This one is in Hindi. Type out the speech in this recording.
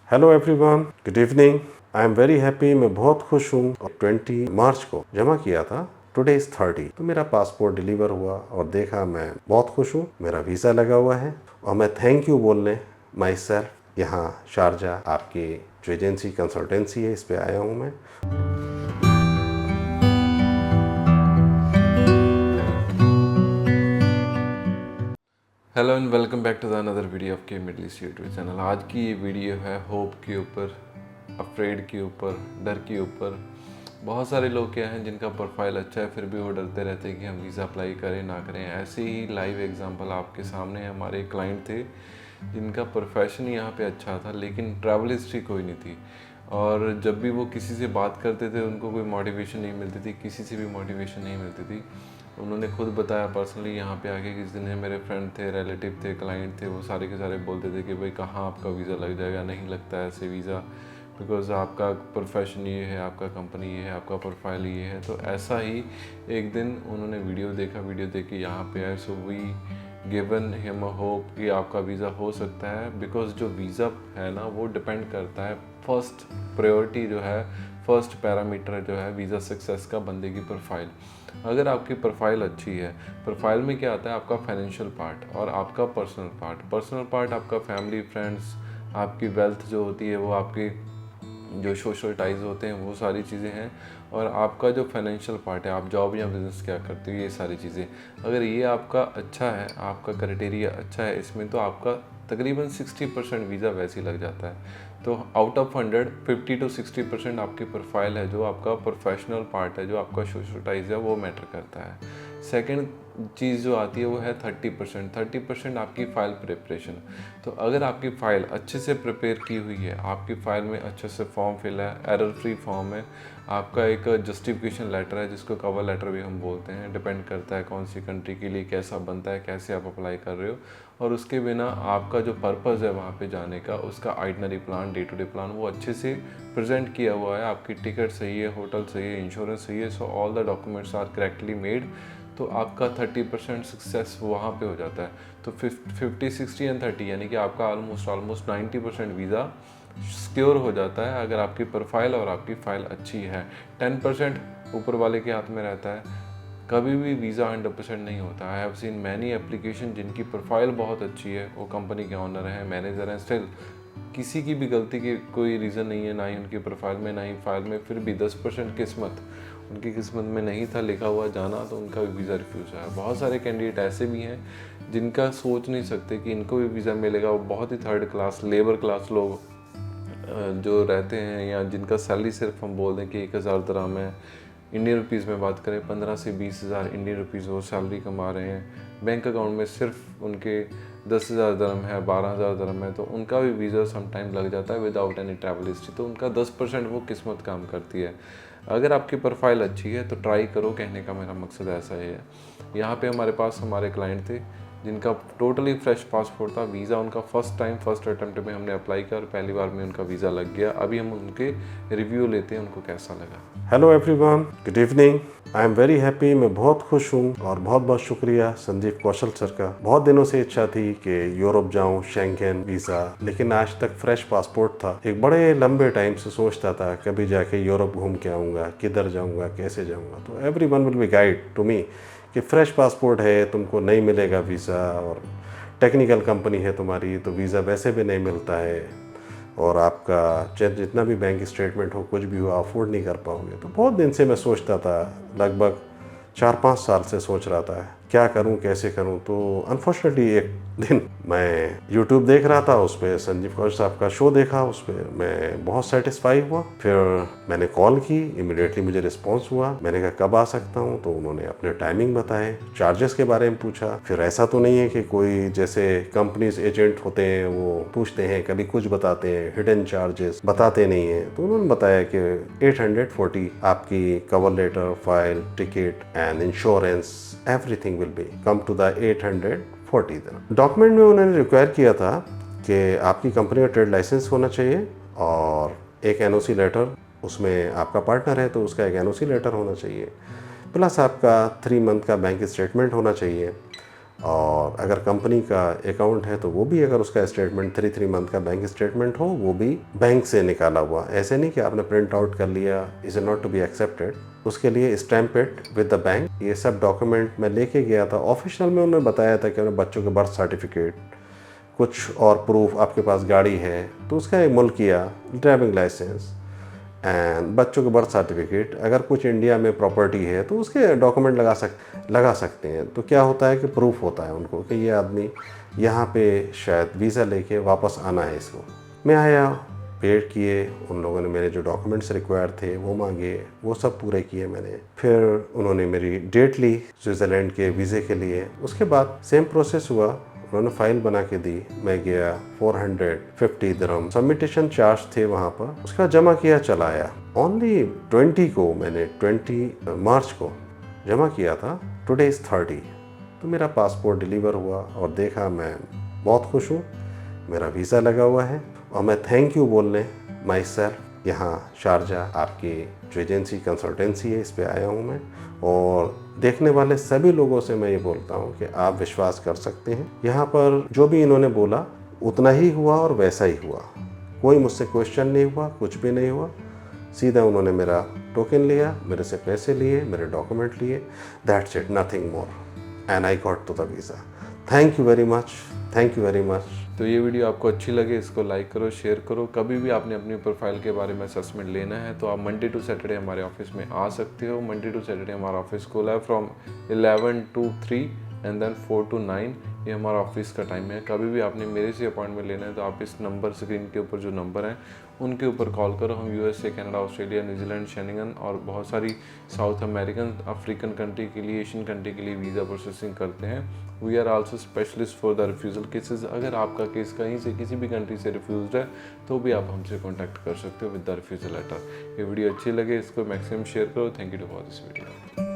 Hello everyone, good evening. I am very happy. मैं बहुत खुश हूँ। 20 मार्च को जमा किया था। Today is 30। तो मेरा पासपोर्ट डिलीवर हुआ और देखा, मैं बहुत खुश हूँ। मेरा वीज़ा लगा हुआ है और मैं थैंक यू बोलने माई सेल्फ यहाँ शारजा आपकी जो एजेंसी कंसल्टेंसी है इस पे आया हूँ मैं। Hello and welcome back to the another video of के मिडल ईस्ट यूट्यूब चैनल। आज की ये वीडियो है होप के ऊपर, अफ्रेड के ऊपर, डर के ऊपर। बहुत सारे लोग क्या हैं जिनका प्रोफाइल अच्छा है फिर भी वो डरते रहते हैं कि हम वीज़ा अप्लाई करें ना करें। ऐसे ही लाइव एग्जांपल आपके सामने है। हमारे एक क्लाइंट थे जिनका प्रोफेशन यहाँ पे अच्छा था लेकिन ट्रैवल हिस्ट्री कोई नहीं थी, और जब भी वो किसी से बात करते थे उनको कोई मोटिवेशन नहीं मिलती थी, किसी से भी मोटिवेशन नहीं मिलती थी। उन्होंने खुद बताया पर्सनली यहाँ पे आके, किस दिन है मेरे फ्रेंड थे, रिलेटिव थे, क्लाइंट थे, वो सारे के सारे बोलते थे कि भाई कहाँ आपका वीज़ा लग जाएगा, नहीं लगता है ऐसे वीज़ा, बिकॉज आपका प्रोफेशन ये है, आपका कंपनी ये है, आपका प्रोफाइल ये है। तो ऐसा ही एक दिन उन्होंने वीडियो देखा, वीडियो देख के यहाँ पे आए। So we given him a hope कि आपका वीज़ा हो सकता है, बिकॉज जो वीज़ा है ना वो डिपेंड करता है, फर्स्ट प्रायोरिटी जो है, फर्स्ट पैरामीटर जो है वीज़ा सक्सेस का, बंदे की प्रोफाइल। अगर आपकी प्रोफाइल अच्छी है, प्रोफाइल में क्या आता है, आपका फाइनेंशियल पार्ट और आपका पर्सनल पार्ट। पर्सनल पार्ट आपका फैमिली, फ्रेंड्स, आपकी वेल्थ जो होती है वो आपकी जो सोशल टाइज होते हैं वो सारी चीज़ें हैं, और आपका जो फाइनेंशियल पार्ट है, आप जॉब या बिज़नेस क्या करते हो, ये सारी चीज़ें अगर ये आपका अच्छा है, आपका क्राइटेरिया अच्छा है इसमें, तो आपका तकरीबन 60% वीज़ा वैसे ही लग जाता है। तो आउट ऑफ 100 50 to 60% आपकी प्रोफाइल है, जो आपका प्रोफेशनल पार्ट है, जो आपका सोशल टाइज है, वो मैटर करता है। सेकेंड चीज़ जो आती है वो है 30% आपकी फ़ाइल प्रिपरेशन। तो अगर आपकी फ़ाइल अच्छे से प्रिपेयर की हुई है, आपकी फ़ाइल में अच्छे से फॉर्म फिल है, एरर फ्री फॉर्म है, आपका एक जस्टिफिकेशन लेटर है जिसको कवर लेटर भी हम बोलते हैं, डिपेंड करता है कौन सी कंट्री के लिए कैसा बनता है, कैसे आप अप्लाई कर रहे हो, और उसके बिना आपका जो पर्पज़ है वहाँ पे जाने का, उसका itinerary plan, day to day plan वो अच्छे से प्रेजेंट किया हुआ है, आपकी टिकट सही है, होटल सही है, इंश्योरेंस सही है, so all the documents are correctly made, तो आपका 30% सक्सेस वहाँ पे हो जाता है। तो 50 60 एंड 30 यानी कि आपका ऑलमोस्ट 90% वीज़ा सिक्योर हो जाता है अगर आपकी प्रोफाइल और आपकी फ़ाइल अच्छी है। 10% ऊपर वाले के हाथ में रहता है। कभी भी वीज़ा 100% नहीं होता। I have seen many application जिनकी प्रोफाइल बहुत अच्छी है, वो कंपनी के ऑनर हैं, मैनेजर हैं, स्टिल किसी की भी गलती की कोई रीज़न नहीं है, ना ही उनकी प्रोफाइल में ना ही फाइल में, फिर भी 10% किस्मत, उनकी किस्मत में नहीं था लिखा हुआ जाना, तो उनका भी वीज़ा रिफ्यूज़ है। बहुत सारे कैंडिडेट ऐसे भी हैं जिनका सोच नहीं सकते कि इनको भी वीज़ा मिलेगा। वो बहुत ही थर्ड क्लास, लेबर क्लास लोग जो रहते हैं, या जिनका सैलरी सिर्फ हम बोल दें कि 1000 दरहम है, इंडियन रुपीज़ में बात करें 15 से 20 हज़ार इंडियन रुपीज़ वो सैलरी कमा रहे हैं, बैंक अकाउंट में सिर्फ उनके 10,000 दरहम है, 12,000 दरहम है, तो उनका भी वीज़ा सम टाइम लग जाता है विदाउट एनी ट्रैवल हिस्ट्री। तो उनका 10% वो किस्मत काम करती है। अगर आपकी प्रोफाइल अच्छी है तो ट्राई करो, कहने का मेरा मकसद ऐसा ही है। यहाँ पे हमारे पास हमारे क्लाइंट थे जिनका टोटली फ्रेश पासपोर्ट था, वीज़ा उनका फर्स्ट टाइम फर्स्ट अटेम्प्ट में हमने अप्लाई किया और पहली बार में उनका वीज़ा लग गया। अभी हम उनके रिव्यू लेते हैं, उनको कैसा लगा। Hello everyone, good evening. I am very happy. मैं बहुत खुश हूँ और बहुत बहुत शुक्रिया संजीव कौशल सर का। बहुत दिनों से इच्छा थी कि यूरोप जाऊँ, शेंगेन वीज़ा, लेकिन आज तक फ्रेश पासपोर्ट था। एक बड़े लंबे टाइम से सोचता था कभी जाके यूरोप घूम के आऊँगा, किधर जाऊँगा, कैसे जाऊँगा। तो everyone will be guide to me कि फ्रेश पासपोर्ट है, तुमको नहीं मिलेगा वीज़ा, और टेक्निकल कंपनी है तुम्हारी तो वीज़ा वैसे भी नहीं मिलता है, और आपका जितना भी बैंक स्टेटमेंट हो, कुछ भी हो, अफोर्ड नहीं कर पाओगे। तो बहुत दिन से मैं सोचता था, लगभग 4-5 साल से सोच रहा था क्या करूं, कैसे करूं। तो अनफॉर्चुनेटली एक दिन मैं यूट्यूब देख रहा था, उस पर संजीव कौशल साहब का शो देखा, उस पर मैं बहुत सेटिस्फाई हुआ। फिर मैंने कॉल की, इमिडिएटली मुझे रिस्पांस हुआ। मैंने कहा कब आ सकता हूं, तो उन्होंने अपने टाइमिंग बताए, चार्जेस के बारे में पूछा। फिर ऐसा तो नहीं है कि कोई जैसे कंपनीज एजेंट होते हैं वो पूछते हैं, कभी कुछ बताते हैं, हिडन चार्जेस बताते नहीं हैं। तो उन्होंने बताया कि 840 आपकी cover letter, file, ticket and insurance, everything will be come to the 840 दिन। डॉक्यूमेंट में उन्होंने रिक्वायर किया था कि आपकी कंपनी का ट्रेड लाइसेंस होना चाहिए और एक एनओसी लेटर, उसमें आपका पार्टनर है तो उसका एक एनओसी लेटर होना चाहिए, प्लस आपका 3 मंथ का बैंक स्टेटमेंट होना चाहिए, और अगर कंपनी का अकाउंट है तो वो भी, अगर उसका स्टेटमेंट 3 मंथ का बैंक स्टेटमेंट हो, वो भी बैंक से निकाला हुआ। ऐसे नहीं कि आपने प्रिंट आउट कर लिया, is not to be accepted. उसके लिए stamp it with the bank. ये सब डॉक्यूमेंट मैं लेके गया था। ऑफिशियल में उन्होंने बताया था कि उन्हें बच्चों के बर्थ सर्टिफिकेट, कुछ और प्रूफ, आपके पास गाड़ी है तो उसका एक मुल्किया, ड्राइविंग लाइसेंस एंड बच्चों के बर्थ सर्टिफिकेट। अगर कुछ इंडिया में प्रॉपर्टी है तो उसके डॉक्यूमेंट लगा सकते हैं। तो क्या होता है कि प्रूफ होता है उनको कि ये आदमी यहाँ पे शायद वीज़ा लेके वापस आना है इसको। मैं आया, वेट किए, उन लोगों ने मेरे जो डॉक्यूमेंट्स रिक्वायर थे वो मांगे, वो सब पूरे किए मैंने। फिर उन्होंने मेरी डेट ली स्विट्ज़रलैंड के वीज़े के लिए। उसके बाद सेम प्रोसेस हुआ, उन्होंने फाइल बना के दी। मैं गया, 450 दिरहम सबमिटेशन चार्ज थे वहाँ पर, उसका जमा किया, चला आया। ओनली 20 को मैंने 20 मार्च को जमा किया था। Today is 30। तो मेरा पासपोर्ट डिलीवर हुआ और देखा, मैं बहुत खुश हूँ, मेरा वीज़ा लगा हुआ है। और मैं थैंक यू बोलने माई सेल्फ यहाँ शारजा आपकी जो एजेंसी कंसल्टेंसी है इस पे आया हूँ मैं। और देखने वाले सभी लोगों से मैं ये बोलता हूँ कि आप विश्वास कर सकते हैं, यहाँ पर जो भी इन्होंने बोला उतना ही हुआ और वैसा ही हुआ। कोई मुझसे क्वेश्चन नहीं हुआ, कुछ भी नहीं हुआ। सीधा उन्होंने मेरा टोकन लिया, मेरे से पैसे लिए, मेरे डॉक्यूमेंट लिए, that's it, nothing more, and I got to the visa. Thank you very much, thank you very much. तो ये वीडियो आपको अच्छी लगे, इसको लाइक करो, शेयर करो। कभी भी आपने अपनी प्रोफाइल के बारे में असेसमेंट लेना है तो आप मंडे टू सैटरडे हमारे ऑफिस में आ सकते हो। मंडे टू सैटरडे हमारा ऑफिस खुला है from 11 to 3 and then 4 to 9। ये हमारा ऑफिस का टाइम है। कभी भी आपने मेरे से अपॉइंटमेंट लेना है तो आप इस नंबर, स्क्रीन के ऊपर जो नंबर हैं उनके ऊपर कॉल करो। हम USA, Canada, Australia, New Zealand, Schengen और बहुत सारी साउथ अमेरिकन, अफ्रीकन कंट्री के लिए, एशियन कंट्री के लिए वीज़ा प्रोसेसिंग करते हैं। We are also specialist for the refusal cases. अगर आपका केस कहीं से, किसी भी कंट्री से रिफ्यूज़ है तो भी आप हमसे कॉन्टैक्ट कर सकते हो विद द रिफ्यूज़ल लेटर। ये वीडियो अच्छी लगे इसको मैक्सिमम शेयर करो। Thank you to watch this video.